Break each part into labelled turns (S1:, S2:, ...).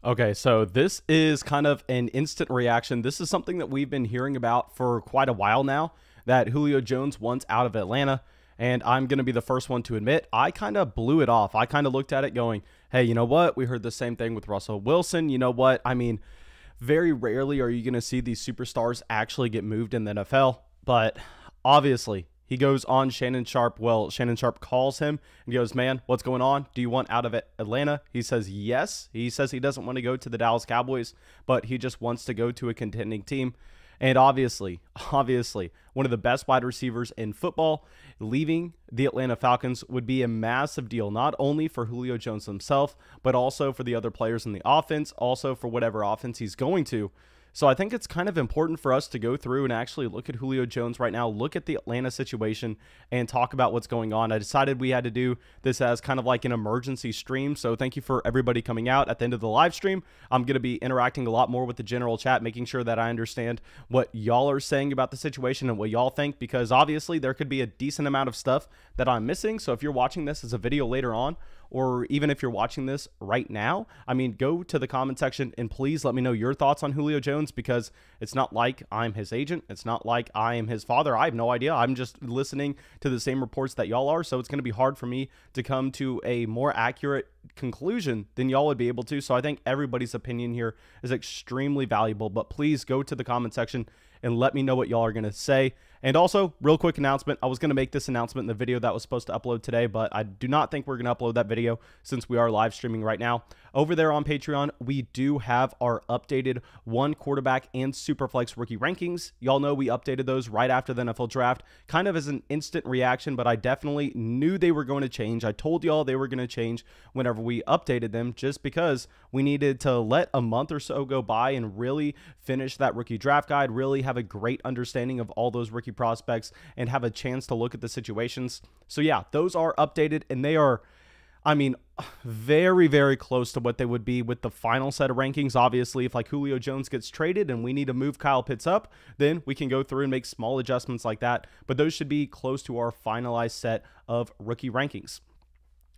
S1: Okay, so this is kind of an instant reaction. This is something that we've been hearing about for quite a while now, that Julio Jones wants out of Atlanta. And I'm going to be the first one to admit, I kind of blew it off. I kind of looked at it going, hey, you know what? We heard the same thing with Russell Wilson. You know what? I mean, very rarely are you going to see these superstars actually get moved in the NFL. But obviously, he goes on Shannon Sharp. Well, Shannon Sharp calls him and goes, man, what's going on? Do you want out of Atlanta? He says yes. He says he doesn't want to go to the Dallas Cowboys, but he just wants to go to a contending team. And obviously, one of the best wide receivers in football, leaving the Atlanta Falcons would be a massive deal, not only for Julio Jones himself, but also for the other players in the offense, also for whatever offense he's going to. So I think it's kind of important for us to go through and actually look at Julio Jones right now, look at the Atlanta situation, and talk about what's going on. I decided we had to do this as kind of like an emergency stream. So thank you for everybody coming out at the end of the live stream. I'm going to be interacting a lot more with the general chat, making sure that I understand what y'all are saying about the situation and what y'all think, because obviously there could be a decent amount of stuff that I'm missing. So if you're watching this as a video later on, or even if you're watching this right now, I mean, go to the comment section and please let me know your thoughts on Julio Jones, because it's not like I'm his agent. It's not like I am his father. I have no idea. I'm just listening to the same reports that y'all are. So it's going to be hard for me to come to a more accurate conclusion than y'all would be able to. So I think everybody's opinion here is extremely valuable, but please go to the comment section and let me know what y'all are going to say. And also, real quick announcement, I was going to make this announcement in the video that was supposed to upload today, but I do not think we're going to upload that video since we are live streaming right now. Over there on Patreon, we do have our updated one quarterback and Superflex rookie rankings. Y'all know we updated those right after the NFL draft, kind of as an instant reaction, but I definitely knew they were going to change. I told y'all they were going to change whenever we updated them, just because we needed to let a month or so go by and really finish that rookie draft guide, really have a great understanding of all those rookie prospects and have a chance to look at the situations. So yeah, those are updated, and they are, I mean, very, very close to what they would be with the final set of rankings. Obviously, if like Julio Jones gets traded and we need to move Kyle Pitts up, then we can go through and make small adjustments like that. But those should be close to our finalized set of rookie rankings.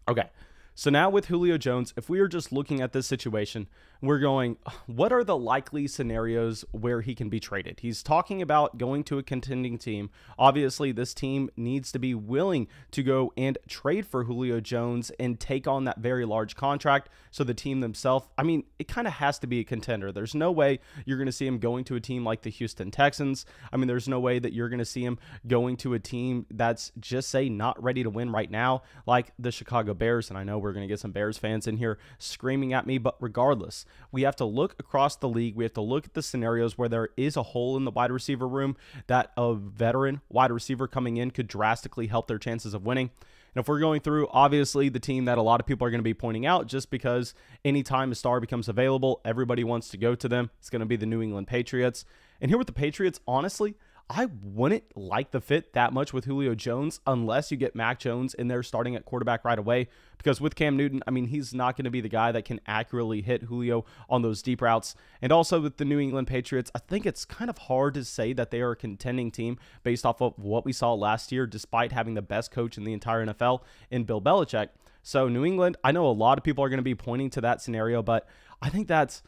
S1: Okay. So now with Julio Jones, if we are just looking at this situation, we're going, what are the likely scenarios where he can be traded? He's talking about going to a contending team. Obviously, this team needs to be willing to go and trade for Julio Jones and take on that very large contract. So the team themselves, I mean, it kind of has to be a contender. There's no way you're going to see him going to a team like the Houston Texans. I mean, there's no way that you're going to see him going to a team that's just, say, not ready to win right now, like the Chicago Bears. And I know we're going to get some Bears fans in here screaming at me, but regardless, we have to look across the league. We have to look at the scenarios where there is a hole in the wide receiver room that a veteran wide receiver coming in could drastically help their chances of winning. And if we're going through, obviously, the team that a lot of people are going to be pointing out, just because anytime a star becomes available, everybody wants to go to them, it's going to be the New England Patriots. And here with the Patriots, honestly, I wouldn't like the fit that much with Julio Jones unless you get Mac Jones in there starting at quarterback right away. Because with Cam Newton, I mean, he's not going to be the guy that can accurately hit Julio on those deep routes. And also with the New England Patriots, I think it's kind of hard to say that they are a contending team based off of what we saw last year, despite having the best coach in the entire NFL in Bill Belichick. So New England, I know a lot of people are going to be pointing to that scenario, but I think that's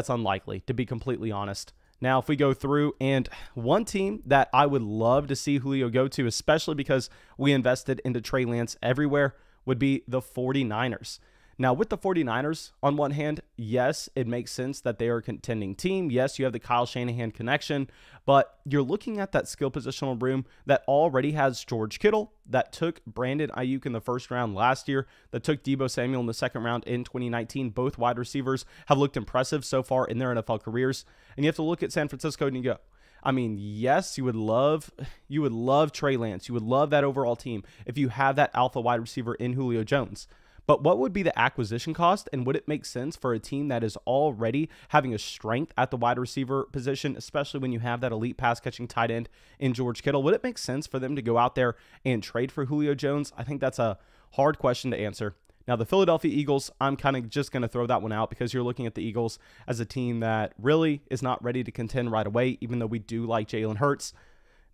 S1: unlikely, to be completely honest. Now, if we go through, and one team that I would love to see Julio go to, especially because we invested into Trey Lance everywhere, would be the 49ers. Now, with the 49ers, on one hand, yes, it makes sense that they are a contending team. Yes, you have the Kyle Shanahan connection, but you're looking at that skill positional room that already has George Kittle, that took Brandon Ayuk in the first round last year, that took Deebo Samuel in the second round in 2019. Both wide receivers have looked impressive so far in their NFL careers. And you have to look at San Francisco and you go, I mean, yes, you would love Trey Lance. You would love that overall team if you have that alpha wide receiver in Julio Jones. But what would be the acquisition cost, and would it make sense for a team that is already having a strength at the wide receiver position, especially when you have that elite pass-catching tight end in George Kittle? Would it make sense for them to go out there and trade for Julio Jones? I think that's a hard question to answer. Now, the Philadelphia Eagles, I'm kind of just going to throw that one out because you're looking at the Eagles as a team that really is not ready to contend right away, even though we do like Jalen Hurts.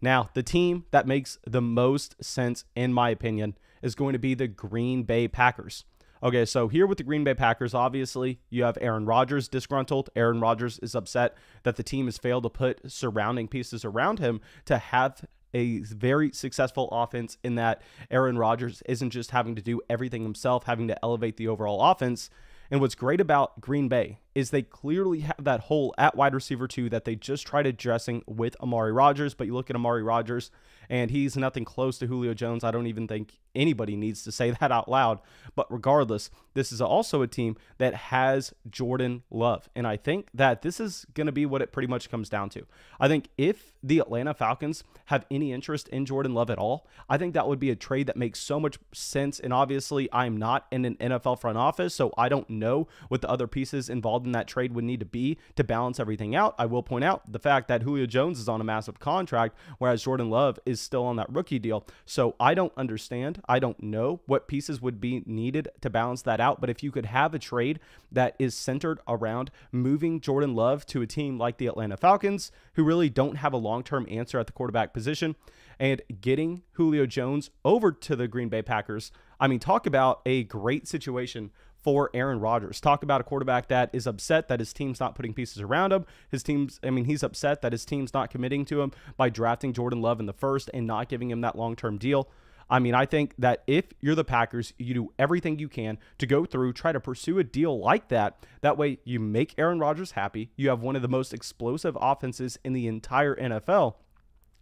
S1: Now, the team that makes the most sense, in my opinion, is going to be the Green Bay Packers. Okay, so here with the Green Bay Packers, obviously, you have Aaron Rodgers disgruntled. Aaron Rodgers is upset that the team has failed to put surrounding pieces around him to have a very successful offense, in that Aaron Rodgers isn't just having to do everything himself, having to elevate the overall offense. And what's great about Green Bay is they clearly have that hole at wide receiver 2 that they just tried addressing with Amari Rodgers. But you look at Amari Rodgers, and he's nothing close to Julio Jones. I don't even think anybody needs to say that out loud. But regardless, this is also a team that has Jordan Love. And I think that this is going to be what it pretty much comes down to. I think if the Atlanta Falcons have any interest in Jordan Love at all, I think that would be a trade that makes so much sense. And obviously, I'm not in an NFL front office, so I don't know what the other pieces involved in that trade would need to be to balance everything out. I will point out the fact that Julio Jones is on a massive contract, whereas Jordan Love is still on that rookie deal. So I don't understand. I don't know what pieces would be needed to balance that out. But if you could have a trade that is centered around moving Jordan Love to a team like the Atlanta Falcons, who really don't have a long-term answer at the quarterback position, and getting Julio Jones over to the Green Bay Packers, I mean, talk about a great situation for Aaron Rodgers. Talk about a quarterback that is upset that his team's not putting pieces around him. He's upset that his team's not committing to him by drafting Jordan Love in the first and not giving him that long-term deal. I mean, I think that if you're the Packers, you do everything you can to go through, try to pursue a deal like that. That way you make Aaron Rodgers happy. You have one of the most explosive offenses in the entire NFL.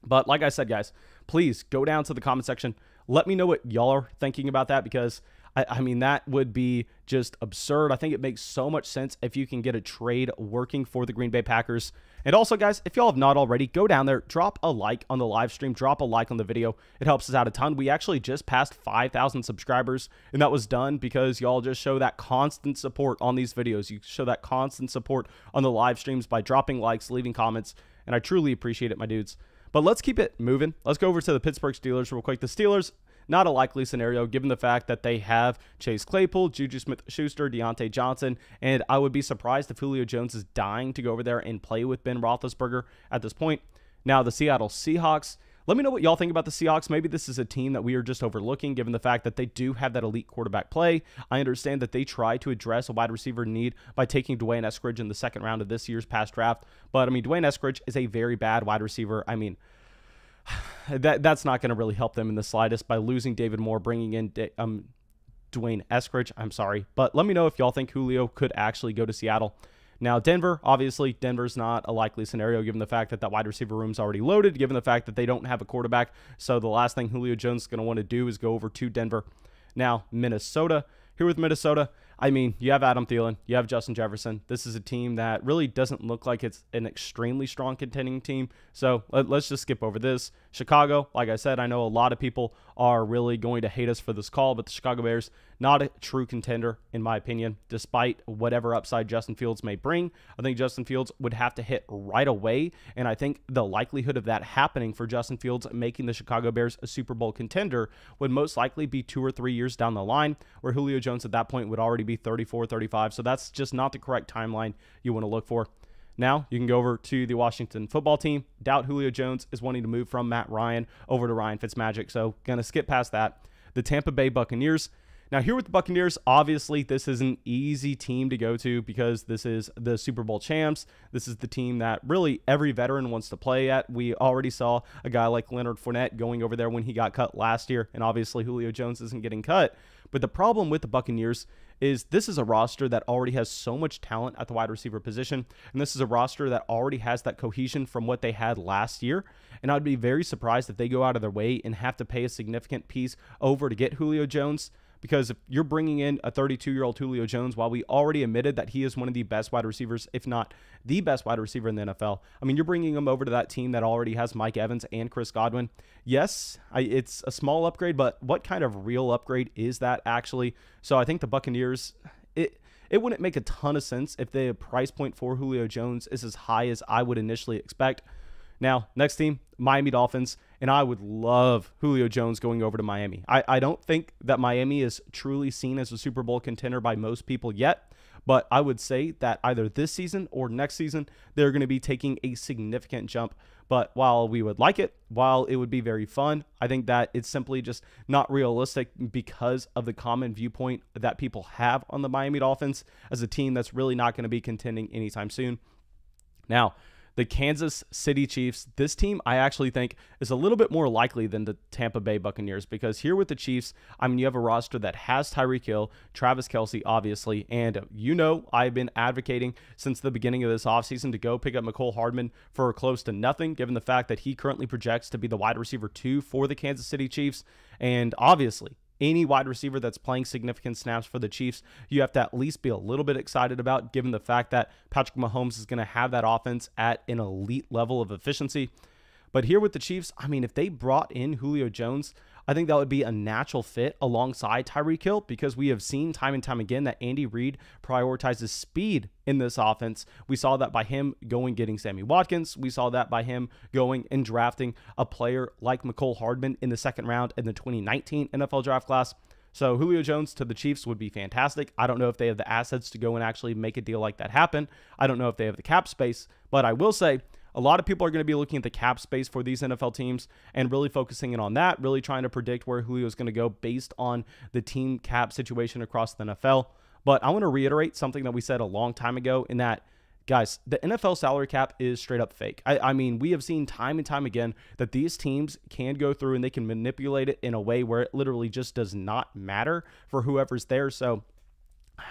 S1: But like I said, guys, please go down to the comment section. Let me know what y'all are thinking about that, because I mean, that would be just absurd. I think it makes so much sense if you can get a trade working for the Green Bay Packers. And also, guys, if y'all have not already, go down there, drop a like on the live stream, drop a like on the video. It helps us out a ton. We actually just passed 5,000 subscribers, and that was done because y'all just show that constant support on these videos. You show that constant support on the live streams by dropping likes, leaving comments, and I truly appreciate it, my dudes. But let's keep it moving. Let's go over to the Pittsburgh Steelers real quick. The Steelers, not a likely scenario given the fact that they have Chase Claypool, Juju Smith-Schuster, Deontay Johnson, and I would be surprised if Julio Jones is dying to go over there and play with Ben Roethlisberger at this point. Now, the Seattle Seahawks, let me know what y'all think about the Seahawks. Maybe this is a team that we are just overlooking given the fact that they do have that elite quarterback play. I understand that they try to address a wide receiver need by taking Dwayne Eskridge in the second round of this year's past draft. But, I mean, Dwayne Eskridge is a very bad wide receiver. I mean, that's not going to really help them in the slightest by losing David Moore, bringing in Dwayne Eskridge. I'm sorry. But let me know if y'all think Julio could actually go to Seattle. Now, Denver, obviously, Denver's not a likely scenario given the fact that that wide receiver room's already loaded, given the fact that they don't have a quarterback. So the last thing Julio Jones is going to want to do is go over to Denver. Now, Minnesota. Here with Minnesota, I mean, you have Adam Thielen, you have Justin Jefferson. This is a team that really doesn't look like it's an extremely strong contending team. So let's just skip over this. Chicago, like I said, I know a lot of people are really going to hate us for this call, but the Chicago Bears, not a true contender, in my opinion, despite whatever upside Justin Fields may bring. I think Justin Fields would have to hit right away, and I think the likelihood of that happening for Justin Fields making the Chicago Bears a Super Bowl contender would most likely be 2 or 3 years down the line, where Julio Jones at that point would already be 34, 35. So that's just not the correct timeline you want to look for. Now you can go over to the Washington football team. Doubt Julio Jones is wanting to move from Matt Ryan over to Ryan Fitzmagic, so going to skip past that. The Tampa Bay Buccaneers. Now here with the Buccaneers, obviously this is an easy team to go to because this is the Super Bowl champs. This is the team that really every veteran wants to play at. We already saw a guy like Leonard Fournette going over there when he got cut last year, and obviously Julio Jones isn't getting cut. But the problem with the Buccaneers is this is a roster that already has so much talent at the wide receiver position, and this is a roster that already has that cohesion from what they had last year, and I'd be very surprised if they go out of their way and have to pay a significant piece over to get Julio Jones, because if you're bringing in a 32-year-old Julio Jones, while we already admitted that he is one of the best wide receivers, if not the best wide receiver in the NFL, I mean, you're bringing him over to that team that already has Mike Evans and Chris Godwin. Yes, it's a small upgrade, but what kind of real upgrade is that actually? So I think the Buccaneers, it wouldn't make a ton of sense if the price point for Julio Jones is as high as I would initially expect. Now, next team, Miami Dolphins. and I would love Julio Jones going over to Miami. I don't think that Miami is truly seen as a Super Bowl contender by most people yet, but I would say that either this season or next season, they're going to be taking a significant jump. But while we would like it, while it would be very fun, I think that it's simply just not realistic because of the common viewpoint that people have on the Miami Dolphins as a team that's really not going to be contending anytime soon. Now, the Kansas City Chiefs, this team I actually think is a little bit more likely than the Tampa Bay Buccaneers, because here with the Chiefs, I mean, you have a roster that has Tyreek Hill, Travis Kelce, obviously, and I've been advocating since the beginning of this offseason to go pick up Mecole Hardman for close to nothing, given the fact that he currently projects to be the wide receiver 2 for the Kansas City Chiefs, and obviously, any wide receiver that's playing significant snaps for the Chiefs, you have to at least be a little bit excited about, given the fact that Patrick Mahomes is going to have that offense at an elite level of efficiency. But here with the Chiefs, I mean, if they brought in Julio Jones, I think that would be a natural fit alongside Tyreek Hill, because we have seen time and time again that Andy Reid prioritizes speed in this offense. We saw that by him going getting Sammy Watkins. We saw that by him going and drafting a player like Mecole Hardman in the second round in the 2019 NFL draft class. So Julio Jones to the Chiefs would be fantastic. I don't know if they have the assets to go and actually make a deal like that happen. I don't know if they have the cap space, but I will say a lot of people are going to be looking at the cap space for these NFL teams and really focusing in on that, really trying to predict where Julio is going to go based on the team cap situation across the NFL. But I want to reiterate something that we said a long time ago, in that, guys, the NFL salary cap is straight up fake. I mean, we have seen time and time again that these teams can go through and they can manipulate it in a way where it literally just does not matter for whoever's there. So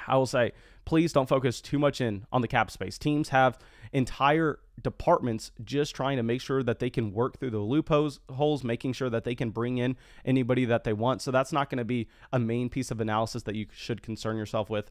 S1: I will say, please don't focus too much in on the cap space. Teams have entire departments just trying to make sure that they can work through the loopholes, making sure that they can bring in anybody that they want. So that's not going to be a main piece of analysis that you should concern yourself with.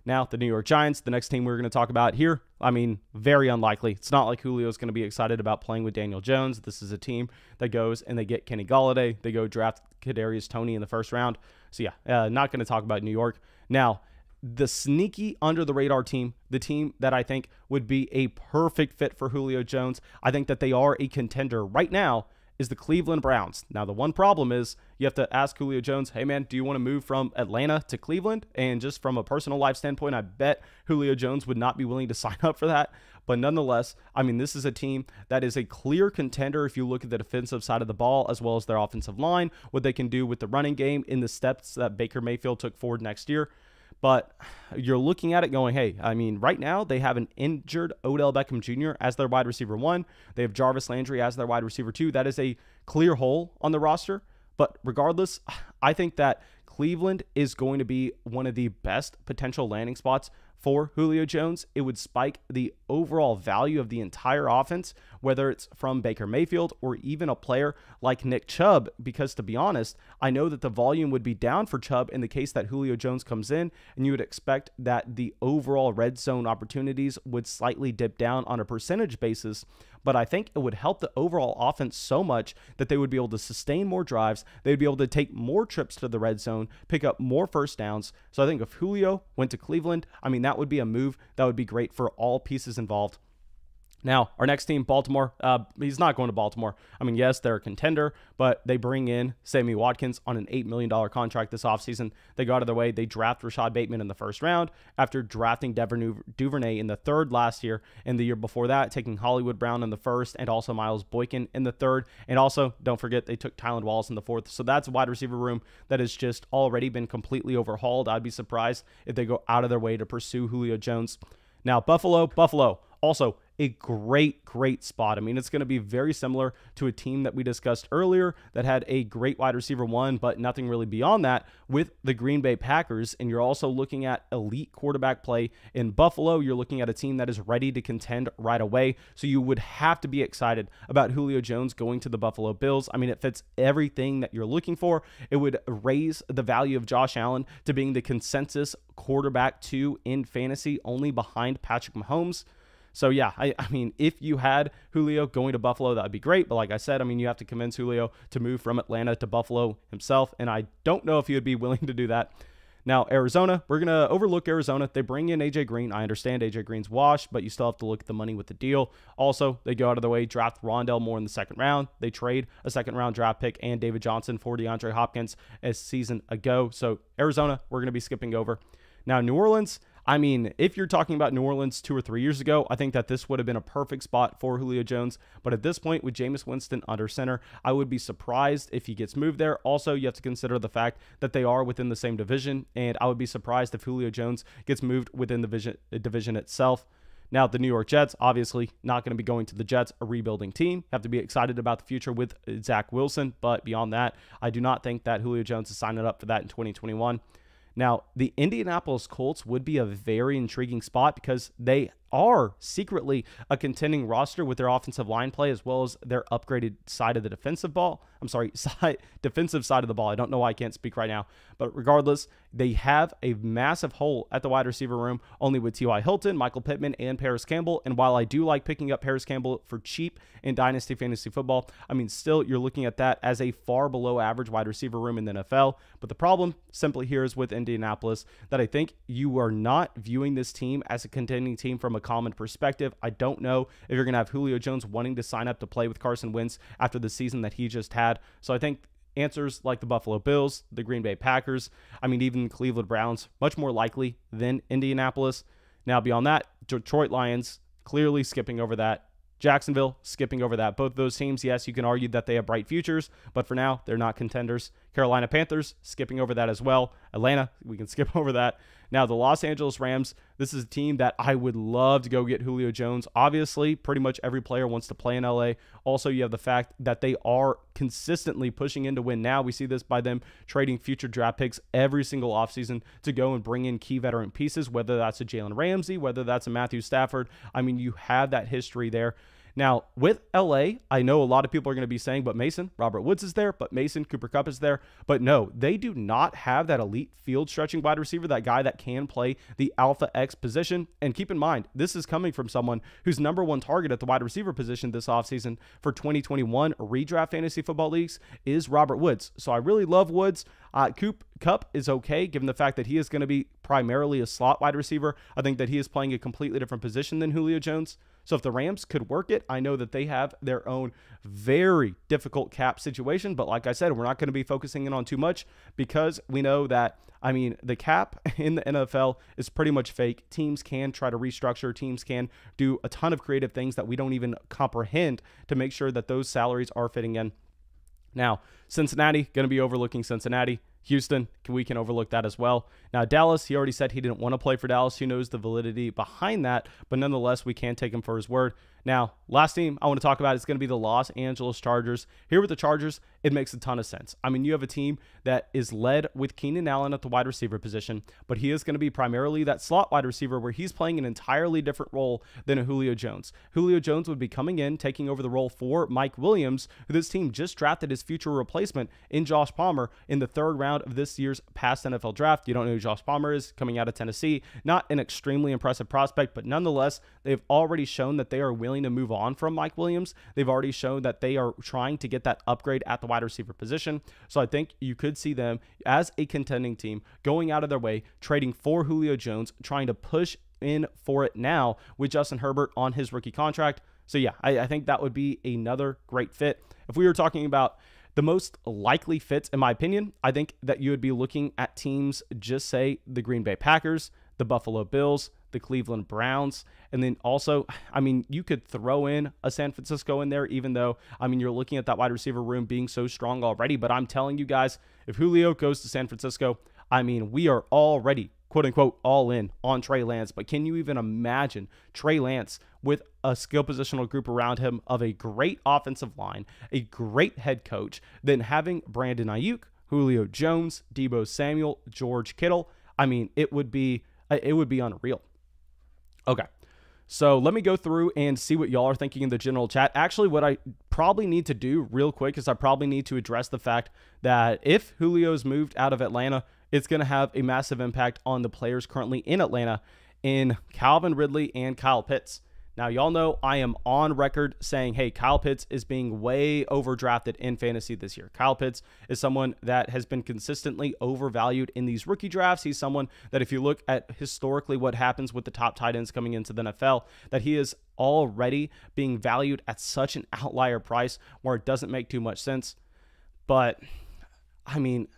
S1: Now, the New York Giants, the next team we're going to talk about here, I mean, very unlikely. It's not like Julio is going to be excited about playing with Daniel Jones. This is a team that goes and they get Kenny Golladay. They go draft Kadarius Toney in the first round. So yeah, not going to talk about New York. Now, the sneaky under-the-radar team, the team that I think would be a perfect fit for Julio Jones, I think that they are a contender right now, is the Cleveland Browns. Now, the one problem is you have to ask Julio Jones, hey, man, do you want to move from Atlanta to Cleveland? And just from a personal life standpoint, I bet Julio Jones would not be willing to sign up for that. But nonetheless, I mean, this is a team that is a clear contender if you look at the defensive side of the ball as well as their offensive line, what they can do with the running game in the steps that Baker Mayfield took forward next year. But you're looking at it going, hey, I mean, right now they have an injured Odell Beckham Jr. as their wide receiver 1. They have Jarvis Landry as their wide receiver 2. That is a clear hole on the roster. But regardless, I think that Cleveland is going to be one of the best potential landing spots for Julio Jones. It would spike the overall value of the entire offense, whether it's from Baker Mayfield or even a player like Nick Chubb, because to be honest, I know that the volume would be down for Chubb in the case that Julio Jones comes in, and you would expect that the overall red zone opportunities would slightly dip down on a percentage basis. But I think it would help the overall offense so much that they would be able to sustain more drives. They'd be able to take more trips to the red zone, pick up more first downs. So I think if Julio went to Cleveland, I mean, that would be a move that would be great for all pieces involved. Now, our next team, Baltimore, he's not going to Baltimore. I mean, yes, they're a contender, but they bring in Sammy Watkins on an $8 million contract this offseason. They go out of their way. They draft Rashad Bateman in the first round after drafting Devin Duvernay in the third last year, and the year before that, taking Hollywood Brown in the first and also Miles Boykin in the third. And also, don't forget, they took Tylan Wallace in the fourth. So that's a wide receiver room that has just already been completely overhauled. I'd be surprised if they go out of their way to pursue Julio Jones. Now, Buffalo, also a great spot. I mean, it's going to be very similar to a team that we discussed earlier that had a great wide receiver 1, but nothing really beyond that with the Green Bay Packers. And you're also looking at elite quarterback play in Buffalo. You're looking at a team that is ready to contend right away. So you would have to be excited about Julio Jones going to the Buffalo Bills. I mean, it fits everything that you're looking for. It would raise the value of Josh Allen to being the consensus quarterback 2 in fantasy, only behind Patrick Mahomes. So yeah, I mean, if you had Julio going to Buffalo, that would be great. But like I said, I mean, you have to convince Julio to move from Atlanta to Buffalo himself. And I don't know if he would be willing to do that. Now, Arizona, we're going to overlook Arizona. They bring in A.J. Green. I understand A.J. Green's washed, but you still have to look at the money with the deal. Also, they go out of the way, draft Rondell Moore in the second round. They trade a second-round draft pick and David Johnson for DeAndre Hopkins a season ago. So, Arizona, we're going to be skipping over. Now, New Orleans, I mean, if you're talking about New Orleans 2 or 3 years ago, I think that this would have been a perfect spot for Julio Jones. But at this point, with Jameis Winston under center, I would be surprised if he gets moved there. Also, you have to consider the fact that they are within the same division, and I would be surprised if Julio Jones gets moved within the division itself. Now, the New York Jets, obviously not going to be going to the Jets, a rebuilding team. Have to be excited about the future with Zach Wilson. But beyond that, I do not think that Julio Jones is signing up for that in 2021. Now, the Indianapolis Colts would be a very intriguing spot because they are secretly a contending roster with their offensive line play as well as their upgraded side of the defensive ball. I'm sorry, defensive side of the ball. I don't know why I can't speak right now. But regardless, they have a massive hole at the wide receiver room, only with T.Y. Hilton, Michael Pittman, and Paris Campbell. And while I do like picking up Paris Campbell for cheap in Dynasty Fantasy Football, I mean, still, you're looking at that as a far below average wide receiver room in the NFL. But the problem simply here is with Indianapolis that I think you are not viewing this team as a contending team from a common perspective. I don't know if you're going to have Julio Jones wanting to sign up to play with Carson Wentz after the season that he just had. So I think answers like the Buffalo Bills, the Green Bay Packers, I mean, even Cleveland Browns, much more likely than Indianapolis. Now, beyond that, Detroit Lions, clearly skipping over that. Jacksonville, skipping over that. Both of those teams, yes, you can argue that they have bright futures, but for now, they're not contenders. Carolina Panthers, skipping over that as well. Atlanta, we can skip over that. Now, the Los Angeles Rams, this is a team that I would love to go get Julio Jones. Obviously, pretty much every player wants to play in LA. Also, you have the fact that they are consistently pushing in to win now. We see this by them trading future draft picks every single offseason to go and bring in key veteran pieces, whether that's a Jalen Ramsey, whether that's a Matthew Stafford. I mean, you have that history there. Now, with LA, I know a lot of people are going to be saying, but Mason, Robert Woods is there, but Mason, Cooper Kupp is there. But no, they do not have that elite field stretching wide receiver, that guy that can play the Alpha X position. And keep in mind, this is coming from someone whose #1 target at the wide receiver position this offseason for 2021 redraft fantasy football leagues is Robert Woods. So I really love Woods. Kupp is okay, given the fact that he is going to be primarily a slot wide receiver. I think that he is playing a completely different position than Julio Jones. So if the Rams could work it, I know that they have their own very difficult cap situation. But like I said, we're not going to be focusing in on too much because we know that, I mean, the cap in the NFL is pretty much fake. Teams can try to restructure. Teams can do a ton of creative things that we don't even comprehend to make sure that those salaries are fitting in. Now, Cincinnati, going to be overlooking Cincinnati. Houston, we can overlook that as well. Now, Dallas, he already said he didn't want to play for Dallas. Who knows the validity behind that? But nonetheless, we can take him for his word. Now, last team I want to talk about is going to be the Los Angeles Chargers. Here with the Chargers, it makes a ton of sense. I mean, you have a team that is led with Keenan Allen at the wide receiver position, but he is going to be primarily that slot wide receiver where he's playing an entirely different role than a Julio Jones. Julio Jones would be coming in, taking over the role for Mike Williams, who this team just drafted his future replacement in Josh Palmer in the 3rd round of this year's past NFL draft. You don't know who Josh Palmer is, coming out of Tennessee. Not an extremely impressive prospect, but nonetheless, they've already shown that they are willing to move on from Mike Williams. They've already shown that they are trying to get that upgrade at the wide receiver position. So I think you could see them as a contending team going out of their way, trading for Julio Jones, trying to push in for it now with Justin Herbert on his rookie contract. So yeah, I think that would be another great fit. If we were talking about the most likely fits, in my opinion, I think that you would be looking at teams, just say the Green Bay Packers, the Buffalo Bills, the Cleveland Browns, and then also, I mean, you could throw in a San Francisco in there, even though, I mean, you're looking at that wide receiver room being so strong already. But I'm telling you guys, if Julio goes to San Francisco, I mean, we are already, quote unquote, all in on Trey Lance. But can you even imagine Trey Lance with a skill positional group around him of a great offensive line, a great head coach, then having Brandon Ayuk, Julio Jones, Deebo Samuel, George Kittle? I mean, it would be unreal. Okay, so let me go through and see what y'all are thinking in the general chat. Actually, what I probably need to do real quick is I probably need to address the fact that if Julio's moved out of Atlanta, it's going to have a massive impact on the players currently in Atlanta in Calvin Ridley and Kyle Pitts. Now, y'all know I am on record saying, hey, Kyle Pitts is being way overdrafted in fantasy this year. Kyle Pitts is someone that has been consistently overvalued in these rookie drafts. He's someone that if you look at historically what happens with the top tight ends coming into the NFL, that he is already being valued at such an outlier price where it doesn't make too much sense. But, I mean,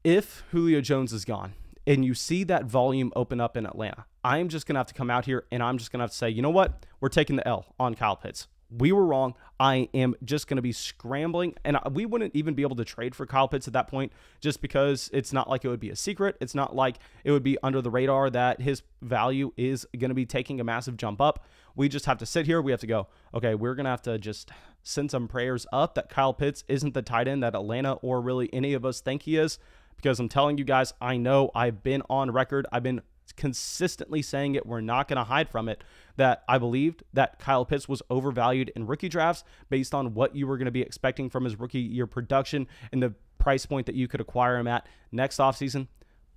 S1: if Julio Jones is gone and you see that volume open up in Atlanta, I'm just going to have to come out here and I'm just going to have to say, you know what? We're taking the L on Kyle Pitts. We were wrong. I am just going to be scrambling, and we wouldn't even be able to trade for Kyle Pitts at that point just because it's not like it would be a secret. It's not like it would be under the radar that his value is going to be taking a massive jump up. We just have to sit here. We have to go, okay, we're going to have to just send some prayers up that Kyle Pitts isn't the tight end that Atlanta or really any of us think he is, because I'm telling you guys, I know I've been on record. I've been consistently saying it. We're not going to hide from it, that I believed that Kyle Pitts was overvalued in rookie drafts based on what you were going to be expecting from his rookie year production and the price point that you could acquire him at next offseason.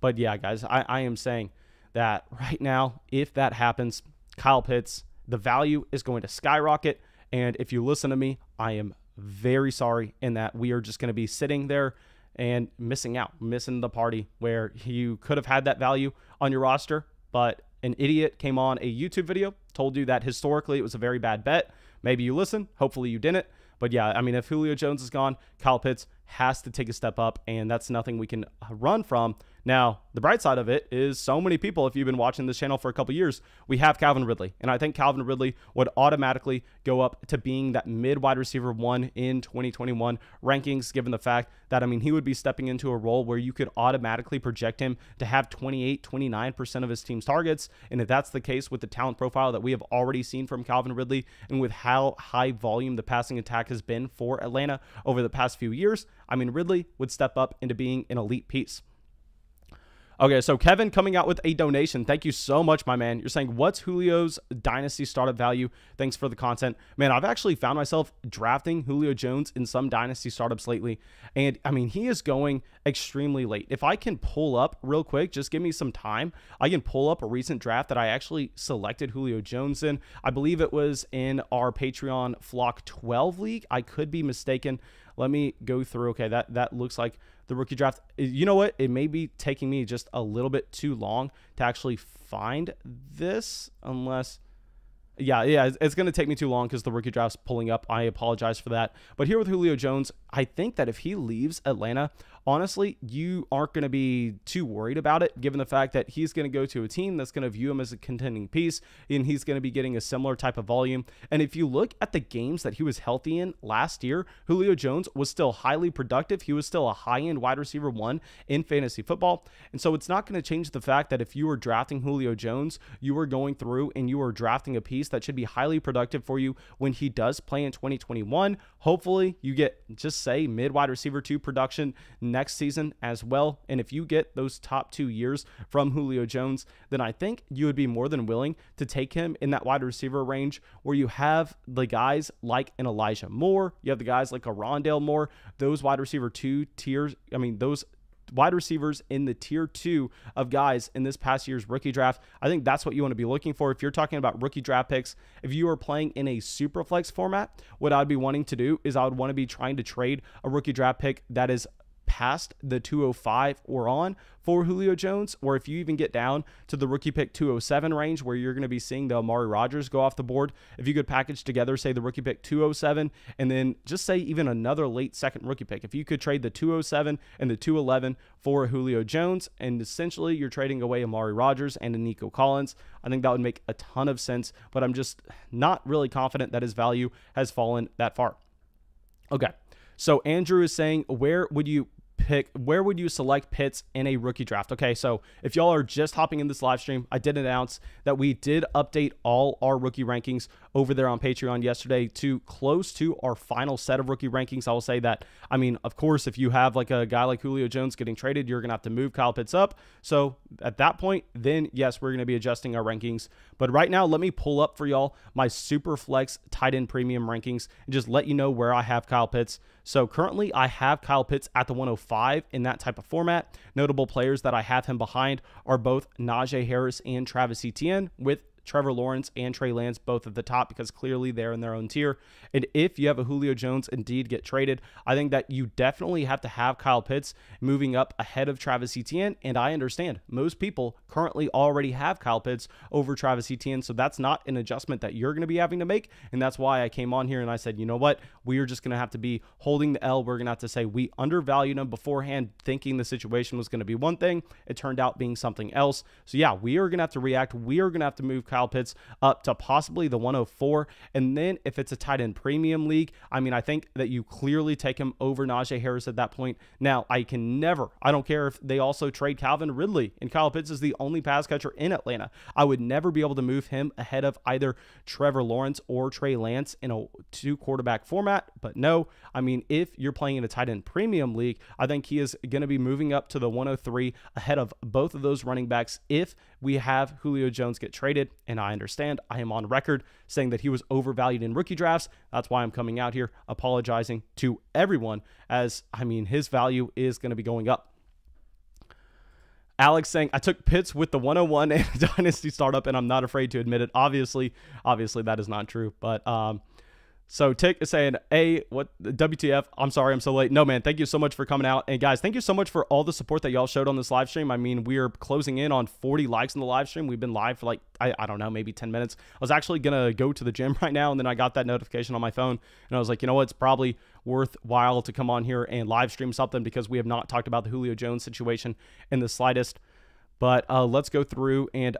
S1: But yeah, guys, I am saying that right now, if that happens, Kyle Pitts, the value is going to skyrocket. And if you listen to me, I am very sorry in that we are just going to be sitting there and missing the party where you could have had that value on your roster, but an idiot came on a YouTube video, told you that historically it was a very bad bet. Maybe you listened. Hopefully you didn't. But yeah, I mean, if Julio Jones is gone, Kyle Pitts has to take a step up, and that's nothing we can run from. Now, the bright side of it is so many people, if you've been watching this channel for a couple years, we have Calvin Ridley. And I think Calvin Ridley would automatically go up to being that mid-wide receiver 1 in 2021 rankings, given the fact that, I mean, he would be stepping into a role where you could automatically project him to have 28, 29% of his team's targets. And if that's the case with the talent profile that we have already seen from Calvin Ridley and with how high volume the passing attack has been for Atlanta over the past few years, I mean, Ridley would step up into being an elite piece. Okay, so Kevin coming out with a donation. Thank you so much, my man. You're saying, what's Julio's Dynasty startup value? Thanks for the content. Man, I've actually found myself drafting Julio Jones in some Dynasty startups lately. And, I mean, he is going extremely late. If I can pull up real quick, just give me some time, I can pull up a recent draft that I actually selected Julio Jones in. I believe it was in our Patreon Flock 12 League. I could be mistaken. Let me go through. Okay, that looks like the rookie draft. You know what? It may be taking me just a little bit too long to actually find this, unless... Yeah, it's going to take me too long because the rookie draft's pulling up. I apologize for that. But here with Julio Jones, I think that if he leaves Atlanta, honestly, you aren't going to be too worried about it, given the fact that he's going to go to a team that's going to view him as a contending piece, and he's going to be getting a similar type of volume. And if you look at the games that he was healthy in last year, Julio Jones was still highly productive. He was still a high-end wide receiver 1 in fantasy football. And so it's not going to change the fact that if you were drafting Julio Jones, you were going through and you were drafting a piece that should be highly productive for you when he does play in 2021. Hopefully you get, just say, mid wide receiver 2 production next season as well. And if you get those top 2 years from Julio Jones, then I think you would be more than willing to take him in that wide receiver range where you have the guys like an Elijah Moore, you have the guys like a Rondale Moore, those wide receiver 2 tiers. I mean, those wide receivers in the tier 2 of guys in this past year's rookie draft. I think that's what you want to be looking for. If you're talking about rookie draft picks, if you are playing in a Superflex format, what I'd be wanting to do is I would want to be trying to trade a rookie draft pick that is past the 205 or on for Julio Jones, or if you even get down to the rookie pick 207 range where you're going to be seeing the Amari Rodgers go off the board, if you could package together, say, the rookie pick 207 and then just say even another late second rookie pick, if you could trade the 207 and the 211 for Julio Jones, and essentially you're trading away Amari Rodgers and a Nico Collins, I think that would make a ton of sense, but I'm just not really confident that his value has fallen that far. Okay, so Andrew is saying, where would you select Pitts in a rookie draft? Okay, so if y'all are just hopping in this live stream, I did announce that we did update all our rookie rankings over there on Patreon yesterday to close to our final set of rookie rankings. I will say that, I mean, of course, if you have like a guy like Julio Jones getting traded, you're going to have to move Kyle Pitts up. So at that point, then yes, we're going to be adjusting our rankings. But right now, let me pull up for y'all my Superflex tight end premium rankings and just let you know where I have Kyle Pitts. So currently I have Kyle Pitts at the 105 in that type of format. Notable players that I have him behind are both Najee Harris and Travis Etienne, with Trevor Lawrence and Trey Lance both at the top because clearly they're in their own tier. And if you have a Julio Jones indeed get traded, I think that you definitely have to have Kyle Pitts moving up ahead of Travis Etienne. And I understand most people currently already have Kyle Pitts over Travis Etienne. So that's not an adjustment that you're going to be having to make. And that's why I came on here and I said, you know what? We are just going to have to be holding the L. We're going to have to say we undervalued him beforehand, thinking the situation was going to be one thing. It turned out being something else. So yeah, we are going to have to react. We are going to have to move Kyle Pitts up to possibly the 104. And then if it's a tight end premium league, I mean, I think that you clearly take him over Najee Harris at that point. Now, I don't care if they also trade Calvin Ridley and Kyle Pitts is the only pass catcher in Atlanta. I would never be able to move him ahead of either Trevor Lawrence or Trey Lance in a 2-quarterback format. But no, I mean, if you're playing in a tight end premium league, I think he is going to be moving up to the 103 ahead of both of those running backs if we have Julio Jones get traded. And I understand I am on record saying that he was overvalued in rookie drafts. That's why I'm coming out here apologizing to everyone, as I mean, his value is going to be going up. Alex saying, I took Pitts with the 101 in Dynasty startup, and I'm not afraid to admit it. Obviously that is not true. But so Tick is saying, what WTF? I'm sorry I'm so late. No, man, thank you so much for coming out. And guys, thank you so much for all the support that y'all showed on this live stream. I mean, we are closing in on 40 likes in the live stream. We've been live for like, I don't know, maybe 10 minutes. I was actually going to go to the gym right now, and then I got that notification on my phone, and I was like, you know what? It's probably worthwhile to come on here and live stream something because we have not talked about the Julio Jones situation in the slightest. But let's go through and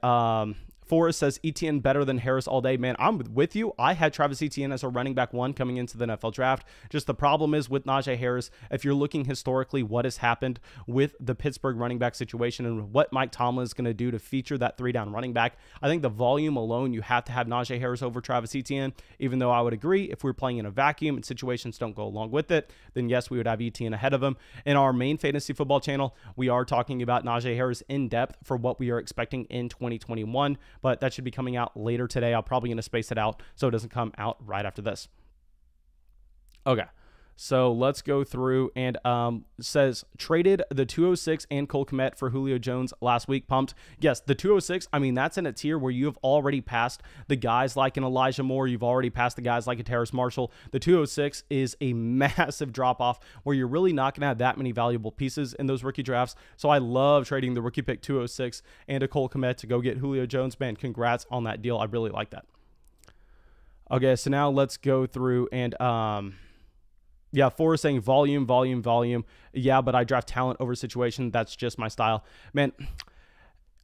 S1: Forrest says Etienne better than Harris all day. Man, I'm with you. I had Travis Etienne as a running back 1 coming into the NFL draft. Just the problem is with Najee Harris, if you're looking historically what has happened with the Pittsburgh running back situation and what Mike Tomlin is going to do to feature that 3-down running back, I think the volume alone, you have to have Najee Harris over Travis Etienne, even though I would agree if we're playing in a vacuum and situations don't go along with it, then yes, we would have Etienne ahead of him. In our main fantasy football channel, we are talking about Najee Harris in depth for what we are expecting in 2021, but that should be coming out later today. I'm probably going to space it out so it doesn't come out right after this. Okay, so let's go through and says traded the 206 and Cole Kmet for Julio Jones last week. Pumped. Yes, the 206, I mean, that's in a tier where you have already passed the guys like an Elijah Moore. You've already passed the guys like a Terrace Marshall. The 206 is a massive drop-off where you're really not going to have that many valuable pieces in those rookie drafts. So I love trading the rookie pick 206 and a Cole Kmet to go get Julio Jones. Man, congrats on that deal. I really like that. Okay, so now let's go through and yeah, Forrest saying volume. Yeah, but I draft talent over situation. That's just my style. Man,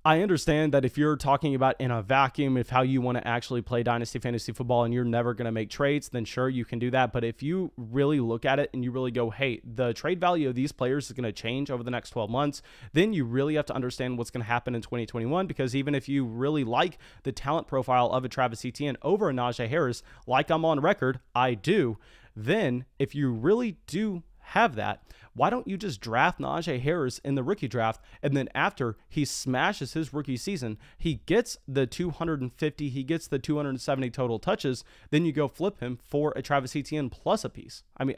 S1: I understand that if you're talking about in a vacuum, if how you want to actually play Dynasty Fantasy Football and you're never going to make trades, then sure, you can do that. But if you really look at it and you really go, hey, the trade value of these players is going to change over the next 12 months, then you really have to understand what's going to happen in 2021. Because even if you really like the talent profile of a Travis Etienne over a Najee Harris, like I'm on record, I do, then if you really do have that, why don't you just draft Najee Harris in the rookie draft, and then after he smashes his rookie season, he gets the 250, he gets the 270 total touches, then you go flip him for a Travis Etienne plus a piece. I mean,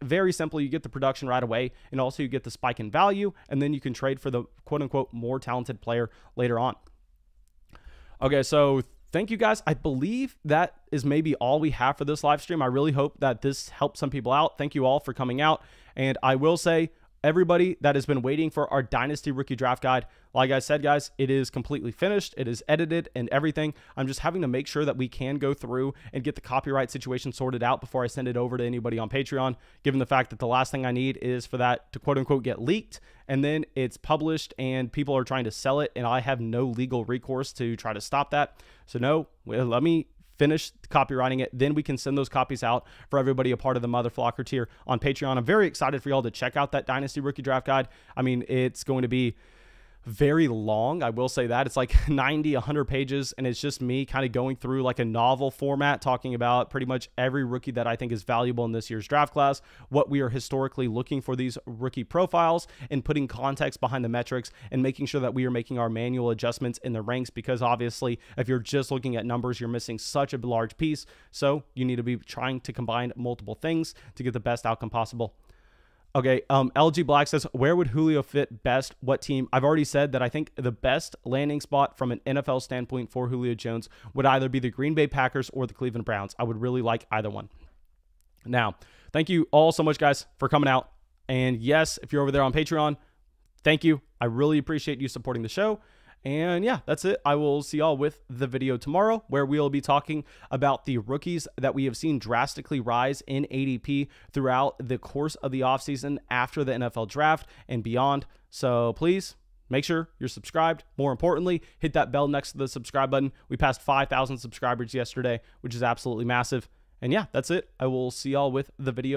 S1: very simple. You get the production right away, and also you get the spike in value, and then you can trade for the quote-unquote more talented player later on. Okay, so thank you guys. I believe that is maybe all we have for this live stream. I really hope that this helped some people out. Thank you all for coming out. And I will say, everybody that has been waiting for our Dynasty Rookie Draft Guide, like I said, guys, it is completely finished. It is edited and everything. I'm just having to make sure that we can go through and get the copyright situation sorted out before I send it over to anybody on Patreon, given the fact that the last thing I need is for that to quote unquote get leaked, and then it's published and people are trying to sell it, and I have no legal recourse to try to stop that. So no, let me finish copywriting it, then we can send those copies out for everybody a part of the Mother Flocker tier on Patreon. I'm very excited for y'all to check out that Dynasty Rookie Draft Guide. I mean, it's going to be very long. I will say that it's like 90, 100 pages, and it's just me kind of going through like a novel format, talking about pretty much every rookie that I think is valuable in this year's draft class, what we are historically looking for these rookie profiles, and putting context behind the metrics and making sure that we are making our manual adjustments in the ranks, because obviously if you're just looking at numbers, you're missing such a large piece. So you need to be trying to combine multiple things to get the best outcome possible. Okay, LG Black says, where would Julio fit best? What team? I've already said that I think the best landing spot from an NFL standpoint for Julio Jones would either be the Green Bay Packers or the Cleveland Browns. I would really like either one. Now, thank you all so much, guys, for coming out. And yes, if you're over there on Patreon, thank you. I really appreciate you supporting the show. And yeah, that's it. I will see y'all with the video tomorrow, where we'll be talking about the rookies that we have seen drastically rise in ADP throughout the course of the offseason after the NFL draft and beyond. So please make sure you're subscribed. More importantly, hit that bell next to the subscribe button. We passed 5,000 subscribers yesterday, which is absolutely massive. And yeah, that's it. I will see y'all with the video.